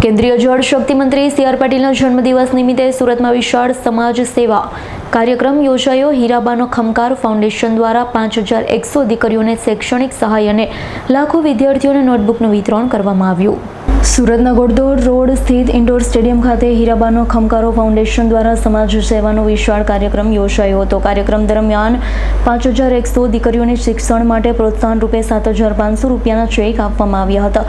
કેન્દ્રીય જળ શક્તિ મંત્રી સી આર પાટીલના જન્મદિવસ નિમિત્તે સુરતમાં વિશાળ સમાજ સેવા કાર્યક્રમ યોજાયો। હીરાબાનો ખમકાર ફાઉન્ડેશન દ્વારા 5100 દીકરીઓને શૈક્ષણિક સહાય અને લાખો વિદ્યાર્થીઓને નોટબુકનું વિતરણ કરવામાં આવ્યું। સુરતના ગોળદોડ રોડ સ્થિત ઇન્ડોર સ્ટેડિયમ ખાતે હીરાબાનો ખમકારો ફાઉન્ડેશન દ્વારા સમાજ સેવાનો વિશાળ કાર્યક્રમ યોજાયો હતો। કાર્યક્રમ દરમિયાન 5100 દીકરીઓને શિક્ષણ માટે પ્રોત્સાહન રૂપે 7500 રૂપિયાના ચેક આપવામાં આવ્યા હતા,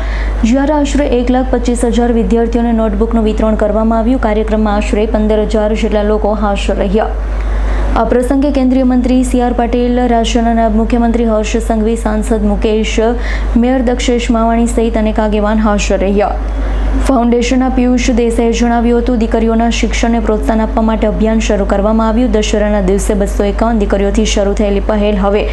જ્યારે આશરે 1,25,000 વિદ્યાર્થીઓને નોટબુકનું વિતરણ કરવામાં આવ્યું। કાર્યક્રમમાં આશરે 15,000 જેટલા લોકો હાજર રહ્યા। આ પ્રસંગે કેન્દ્રીય મંત્રી સી આર પાટીલ, રાજ્યના નાયબ મુખ્યમંત્રી હર્ષ સંઘવી, સાંસદ મુકેશ, મેયર દક્ષેશ માવાણી સહિત અનેક આગેવાન હાજર રહ્યા। ફાઉન્ડેશનના પિયુષ દેસાઈએ જણાવ્યું હતું, દીકરીઓના શિક્ષણને પ્રોત્સાહન આપવા માટે અભિયાન શરૂ કરવામાં આવ્યું। દશેરાના દિવસે 251 દીકરીઓથી શરૂ થયેલી પહેલ હવે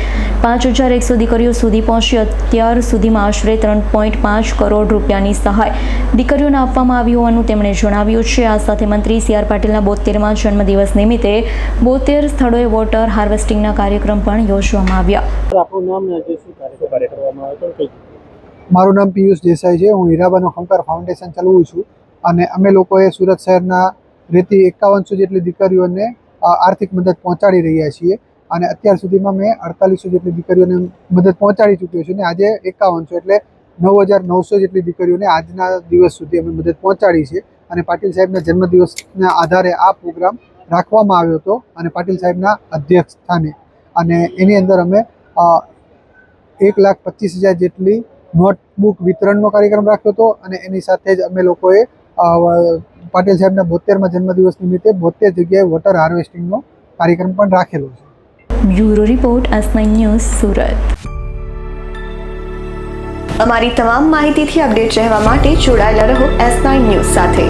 5100 દીકરીઓ સુધી પહોંચી। અત્યાર સુધીમાં આશરે 3.5 કરોડ રૂપિયાની સહાય દીકરીઓને આપવામાં આવી હોવાનું તેમણે જણાવ્યું છે। આ સાથે મંત્રી સી આર પાટીલના 72મા જન્મદિવસ નિમિત્તે 72 સ્થળોએ વોટર હાર્વેસ્ટિંગના કાર્યક્રમ પણ યોજવામાં આવ્યા। મારું નામ પિયુષ દેસાઈ છે। હું હીરાબાનો ખમકાર ફાઉન્ડેશન ચલાવું છું અને અમે લોકોએ સુરત શહેરના રહેતી 5100 જેટલી દીકરીઓને આર્થિક મદદ પહોંચાડી રહ્યા છીએ અને અત્યાર સુધીમાં મેં 4800 જેટલી દીકરીઓને મદદ પહોંચાડી ચૂક્યો છું અને આજે 5100 એટલે 9900 જેટલી દીકરીઓને આજના દિવસ સુધી અમે મદદ પહોંચાડી છે અને પાટીલ સાહેબના જન્મદિવસના આધારે આ પ્રોગ્રામ રાખવામાં આવ્યો હતો અને પાટીલ સાહેબના અધ્યક્ષ સ્થાને, અને એની અંદર અમે 1,25,000 જેટલી નોટબુક વિતરણનો કાર્યક્રમ રાખ્યો હતો અને એની સાથે જ અમે લોકોએ પાટીલ સાહેબના 72મા જન્મદિવસ નિમિત્તે 72 જગ્યાએ વોટર હાર્વેસ્ટિંગનો કાર્યક્રમ પણ રાખેલો છે। Bureau report, S9 news, Surat. અમારી તમામ માહિતીથી અપડેટ રહેવા માટે જોડાયેલા રહો S9 ન્યૂઝ સાથે।